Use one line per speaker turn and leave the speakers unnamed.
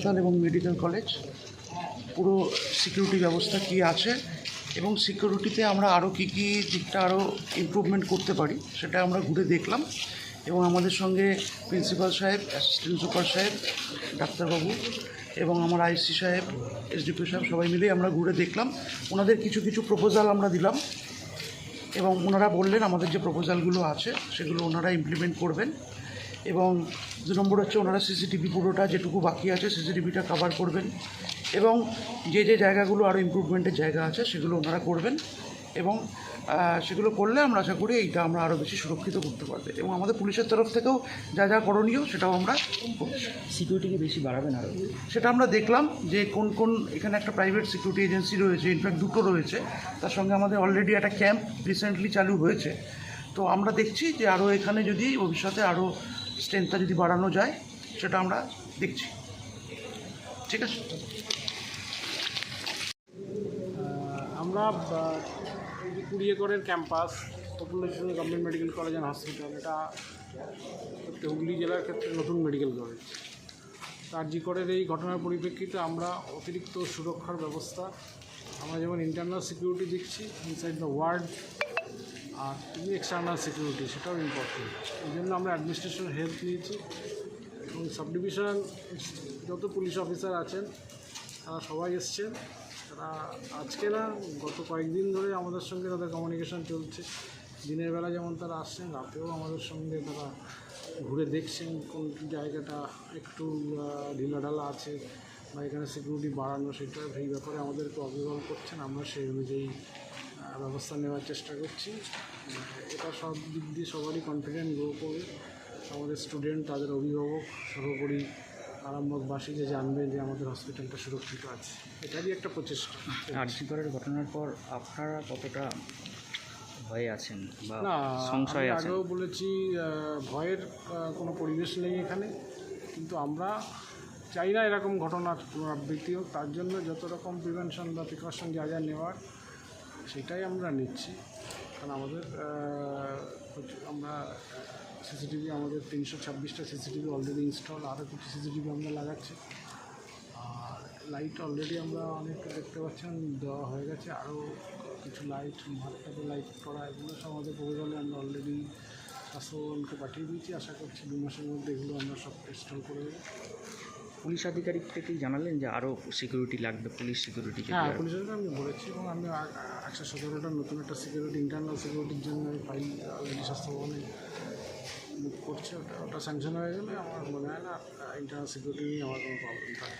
হাসপাতাল এবং medical college পুরো সিকিউরিটি ব্যবস্থা কী আছে এবং সিকিউরিটিতে আমরা আরও কী কী দিকটা আরও ইমপ্রুভমেন্ট করতে পারি সেটা আমরা ঘুরে দেখলাম। এবং আমাদের সঙ্গে প্রিন্সিপাল সাহেব, অ্যাসিস্ট্যান্ট সুপার সাহেব, ডাক্তারবাবু এবং আমার আইসি সাহেব, এসডিপিও সাহেব সবাই মিলেই আমরা ঘুরে দেখলাম। ওনাদের কিছু কিছু প্রপোজাল আমরা দিলাম এবং ওনারা বললেন আমাদের যে প্রপোজালগুলো আছে সেগুলো ওনারা ইমপ্লিমেন্ট করবেন। এবং 2 নম্বর হচ্ছে ওনারা সিসিটিভি পুরোটা যেটুকু বাকি আছে সিসিটিভিটা কভার করবেন এবং যে যে জায়গাগুলো আরও ইমপ্রুভমেন্টের জায়গা আছে সেগুলো ওনারা করবেন এবং সেগুলো করলে আমরা আশা করি এইটা আমরা আরও বেশি সুরক্ষিত করতে পারবে। এবং আমাদের পুলিশের তরফ থেকেও যা যা করণীয় সেটাও আমরা করছি।
সিকিউরিটিকে বেশি বাড়াবেন আরও?
সেটা আমরা দেখলাম যে কোন কোন এখানে একটা প্রাইভেট সিকিউরিটি এজেন্সি রয়েছে, ইনফ্যাক্ট 2টো রয়েছে, তার সঙ্গে আমাদের অলরেডি একটা ক্যাম্প রিসেন্টলি চালু হয়েছে। তো আমরা দেখছি যে আরও এখানে যদি ভবিষ্যতে আরও স্ট্রেংথটা যদি বাড়ানো যায় সেটা আমরা দেখছি। ঠিক আছে,
আমরা কুড়ি একরের campus population government medical college and hospital, এটা হুগলি জেলার ক্ষেত্রে নতুন মেডিকেল কলেজ। কার্যকরের এই ঘটনার পরিপ্রেক্ষিতে আমরা অতিরিক্ত সুরক্ষার ব্যবস্থা, আমরা যেমন ইন্টারনাল সিকিউরিটি দিচ্ছি ইনসাইড দ্য ওয়ার্ড, আর এক্সটার্নাল সিকিউরিটি সেটাও ইম্পর্টেন্ট। এই জন্য আমরা অ্যাডমিনিস্ট্রেশন হেল্প নিয়েছি এবং সাব ডিভিশন যত পুলিশ অফিসার আছেন তারা সবাই এসছেন। তারা আজকে না, গত কয়েকদিন ধরে আমাদের সঙ্গে তাদের কমিউনিকেশন চলছে। দিনের বেলা যেমন তারা আসছেন, রাতেও আমাদের সঙ্গে তারা ঘুরে দেখছেন কোন জায়গাটা একটু ঢিলাঢালা আছে বা এখানে সিকিউরিটি বাড়ানো, সেটা সেই ব্যাপারে আমাদেরকে অবহিত করছেন। আমরা সেই অনুযায়ী ব্যবস্থা নেওয়ার চেষ্টা করছি। এটা সব দিক দিয়ে সবারই কনফিডেন্ট গ্রো করবে। আমাদের স্টুডেন্ট, তাদের অভিভাবক, সর্বোপরি আরামবাগবাসী যে জানবে যে আমাদের হসপিটালটা সুরক্ষিত আছে, এটারই একটা প্রচেষ্টা।
আরজিকরের ঘটনার পর আপনারা কতটা ভয়ে আছেন বা
না,
সংশয়ে
আমি
আছেন?
আগেও বলেছি, ভয়ের কোনো পরিবেশ নেই এখানে, কিন্তু আমরা চাই না এরকম ঘটনার পুনরাবৃত্তি হোক। তার জন্য যত রকম প্রিভেনশন বা প্রিকশন যা যা নেওয়ার সেটাই আমরা নিচ্ছি। কারণ আমাদের আমরা সিসিটিভি, আমাদের 326টা সিসিটিভি অলরেডি ইনস্টল, আরও কিছু সিসিটিভি আমরা লাগাচ্ছি। আর লাইট অলরেডি আমরা অনেকটা দেখতে পাচ্ছেন দেওয়া হয়ে গেছে, আরও কিছু লাইট, ভাতটাতে লাইট করা, এগুলো সব আমাদের প্রয়োজনে আমরা অলরেডি স্বাস্থ্যভবনকে পাঠিয়ে দিয়েছি। আশা করছি 2 মাসের মধ্যে এগুলো আমরা সব ইনস্টল করে দেবো।
পুলিশ আধিকারিক থেকেই জানালেন যে আরও সিকিউরিটি লাগবে, পুলিশ সিকিউরিটি?
হ্যাঁ, পুলিশের আমি বলেছি এবং আমি 117টার নতুন একটা সিকিউরিটি, ইন্টারনাল সিকিউরিটির জন্য আমি ফাইল অলরেডি স্বাস্থ্যভবনে বুক করছি। ওটা স্যাংশন হয়ে গেলে আমার মনে হয় না ইন্টারনাল সিকিউরিটি নিয়ে আমার কোনো প্রবলেম থাকে।